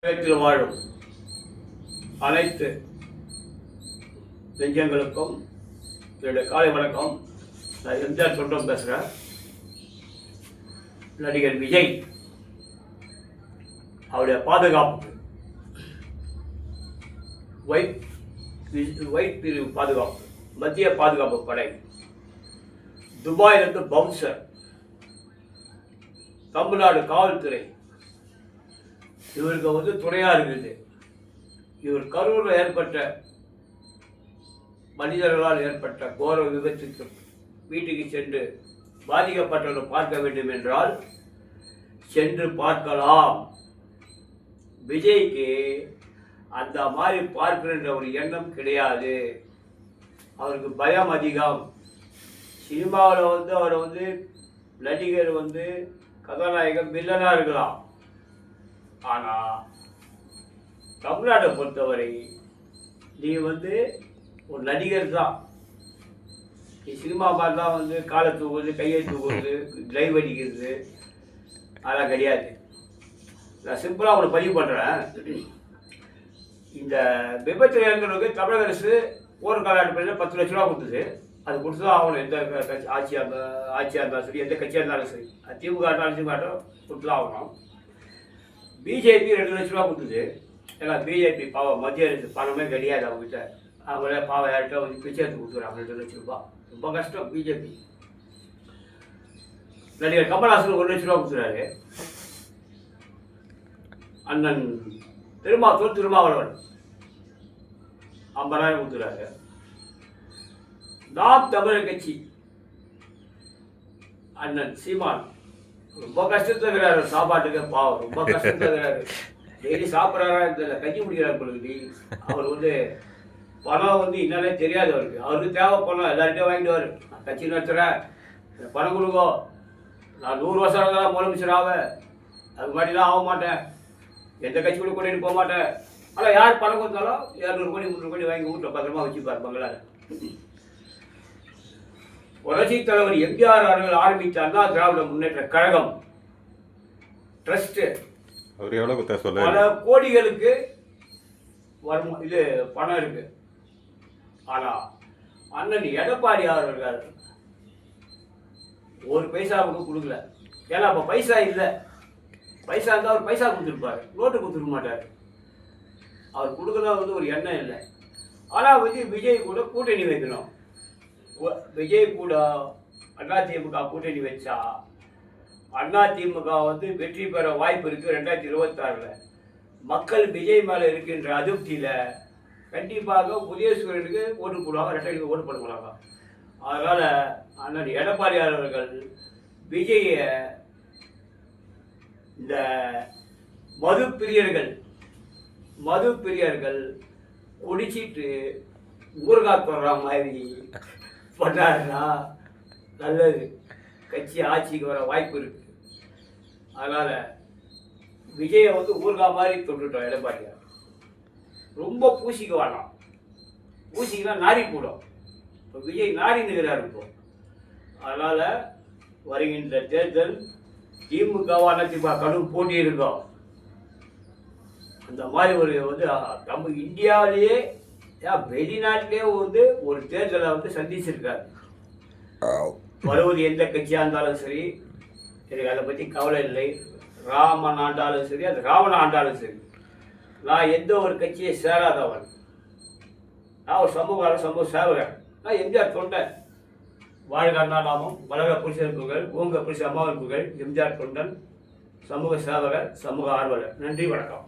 உலகத்தில் வாழும் அனைத்து நெஞ்சங்களுக்கும் என்னுடைய காலை வணக்கம். நான் எம்ஜிஆர் தொண்டம் பேசுகிறேன். நடிகர் விஜய் அவருடைய பாதுகாப்பு ஒயிட் பிரிவு பாதுகாப்பு, மத்திய பாதுகாப்பு படை, துபாயிலிருந்து பவுன்சர், தமிழ்நாடு காவல்துறை இவருக்கு துணையாக இருக்குது. இவர் கரூரில் ஏற்பட்ட மனிதர்களால் ஏற்பட்ட கோர விபத்துக்கு வீட்டுக்கு சென்று பாதிக்கப்பட்டவர்கள் பார்க்க வேண்டும் என்றால் சென்று பார்க்கலாம். விஜய்க்கு அந்த மாதிரி பார்க்கின்ற ஒரு எண்ணம் கிடையாது. அவருக்கு பயம் அதிகம். சினிமாவில் அவர் நடிகர் கதாநாயகன் வில்லனாக இருக்கலாம். ஆனால் தமிழ்நாட்டை பொறுத்தவரை நீ ஒரு நடிகர் தான். நீ சினிமா மாதிரி தான் காலை தூக்குறது, கையை தூக்குறது, டிரைவ் அடிக்கிறது அதெல்லாம் கிடையாது. நான் சிம்பிளாக அவனை பதிவு பண்ணுறேன். இந்த விபத்தில் இறங்குறவங்களுக்கு தமிழக அரசு போர் காலகட்டத்தில் 10 லட்ச ரூபா கொடுத்துது. அது கொடுத்து தான் ஆகணும். எந்த ஆட்சியாக இருந்தாலும் சரி, எந்த கட்சியாக இருந்தாலும் சரி, திமுக இருந்தாலும் கொடுத்து தான் ஆகணும். பிஜேபி 2 லட்ச ரூபா கொடுத்துது. ஏன்னா பிஜேபி பாவம் மத்திய அரசு பணமே கிடையாது அவங்ககிட்ட. அவங்களே பாவம் யார்கிட்ட பிச்சை எடுத்து கொடுத்துறாங்க 2 லட்ச ரூபா. ரொம்ப கஷ்டம் பிஜேபி. நடிகர் கமல்ஹாசன் 1 லட்ச ரூபா கொடுத்துறாரு. அண்ணன் திருமாவளவன் 50,000 கொடுத்துறாரு. நாம் தமிழர் கட்சி அண்ணன் சீமான் ரொம்ப கஷ்டத்தில் இருக்கிறாரு. சாப்பாட்டுக்கு பாவம் ரொம்ப கஷ்டத்தில் இருக்கிறாரு. டெய்லி சாப்பிட்றாரா தெரியல, கஞ்சி முடிக்கிறார் பொழுது டெய்லி. அவர் பணம் என்னன்னே தெரியாது அவருக்கு. அவருக்கு தேவை பணம் எல்லார்கிட்டையும் வாங்கிடுவார். நான் கட்சி நடத்துகிறேன், பணம் கொடுங்கோ, நான் 100 வருஷம் இருந்தாலும் முதலமைச்சர் ஆவேன், அது மாதிரிலாம் ஆக மாட்டேன், எந்த கட்சி கூட கூட்டிகிட்டு போக மாட்டேன். ஆனால் யார் பணம் கொடுத்தாலும் 200 கோடி 300 கோடி வாங்கி வீட்டில் பத்திரமா வச்சுப்பார் பங்களாவில். புரட்சி தலைவர் எம்ஜிஆர் அவர்கள் ஆரம்பித்த அண்ணா திராவிட முன்னேற்ற கழகம் ட்ரஸ்ட் பல கோடிகளுக்கு பணம் இருக்கு. ஆனா அண்ணன் எடப்பாடி அவர்கள் 1 பைசா கூட கொடுக்கல. ஏன்னா அப்ப பைசா இல்லை. பைசா இருந்தால் அவர் பைசா கொடுத்துருப்பாரு, நோட்டு கொடுத்துருக்க மாட்டார். அவர் கொடுக்கணும் ஒரு எண்ணம் இல்லை. ஆனால் விஜய் கூட கூட்டணி வைக்கணும். விஜய் கூட அதிமுக கூட்டணி வச்சா அதிமுக வெற்றி பெற வாய்ப்பு இருக்குது. 2026 மக்கள் விஜய் மேலே இருக்கின்ற அதிருப்தியில் கண்டிப்பாக உதயசூரனுக்கு ஓட்டு போடுவாங்க, ரெட்டைக்கு ஓட்டு போட போகிறாங்க. அதனால் அண்ணன் எடப்பாடியார் அவர்கள் விஜயை இந்த மது பிரியர்கள் குடிச்சிட்டு ஊறுகாய் தொடர மாதிரி பண்ணாருன்னா நல்லது. கட்சி ஆட்சிக்கு வர வாய்ப்பு இருக்கு. அதனால விஜயை ஊறுகாய் மாதிரி தொட்டுட்டோம் எடப்பாடியார். ரொம்ப பூசிக்க வேணாம். பூசிக்கினா நாரி போடும். இப்போ விஜய் நாரி நிற்கிறார் இப்போ. அதனால வருகின்ற தேர்தல் திமுகவா அதிமுக கடும் போட்டி இருக்கும். அந்த மாதிரி நம்ம இந்தியாவிலேயே வெளிநாட்டிலே ஒரு தேர்தலை சந்திச்சிருக்காரு. வருவது எந்த கட்சியாக இருந்தாலும் சரி, எனக்கு அதை பற்றி கவலை இல்லை. ராமன் ஆண்டாலும் சரி, அது ராவணன் ஆண்டாலும் சரி, நான் எந்த ஒரு கட்சியை சேராதவன். நான் ஒரு சமூக சேவகன். நான் எம்ஜிஆர் தொண்டன். வாழ்க அண்ணா நாமம், வளர புருஷருப்புகள், ஓங்க புருஷ அம்மாவிற்குகள், எம்ஜிஆர் தொண்டன், சமூக சேவகர், சமூக ஆர்வலர். நன்றி, வணக்கம்.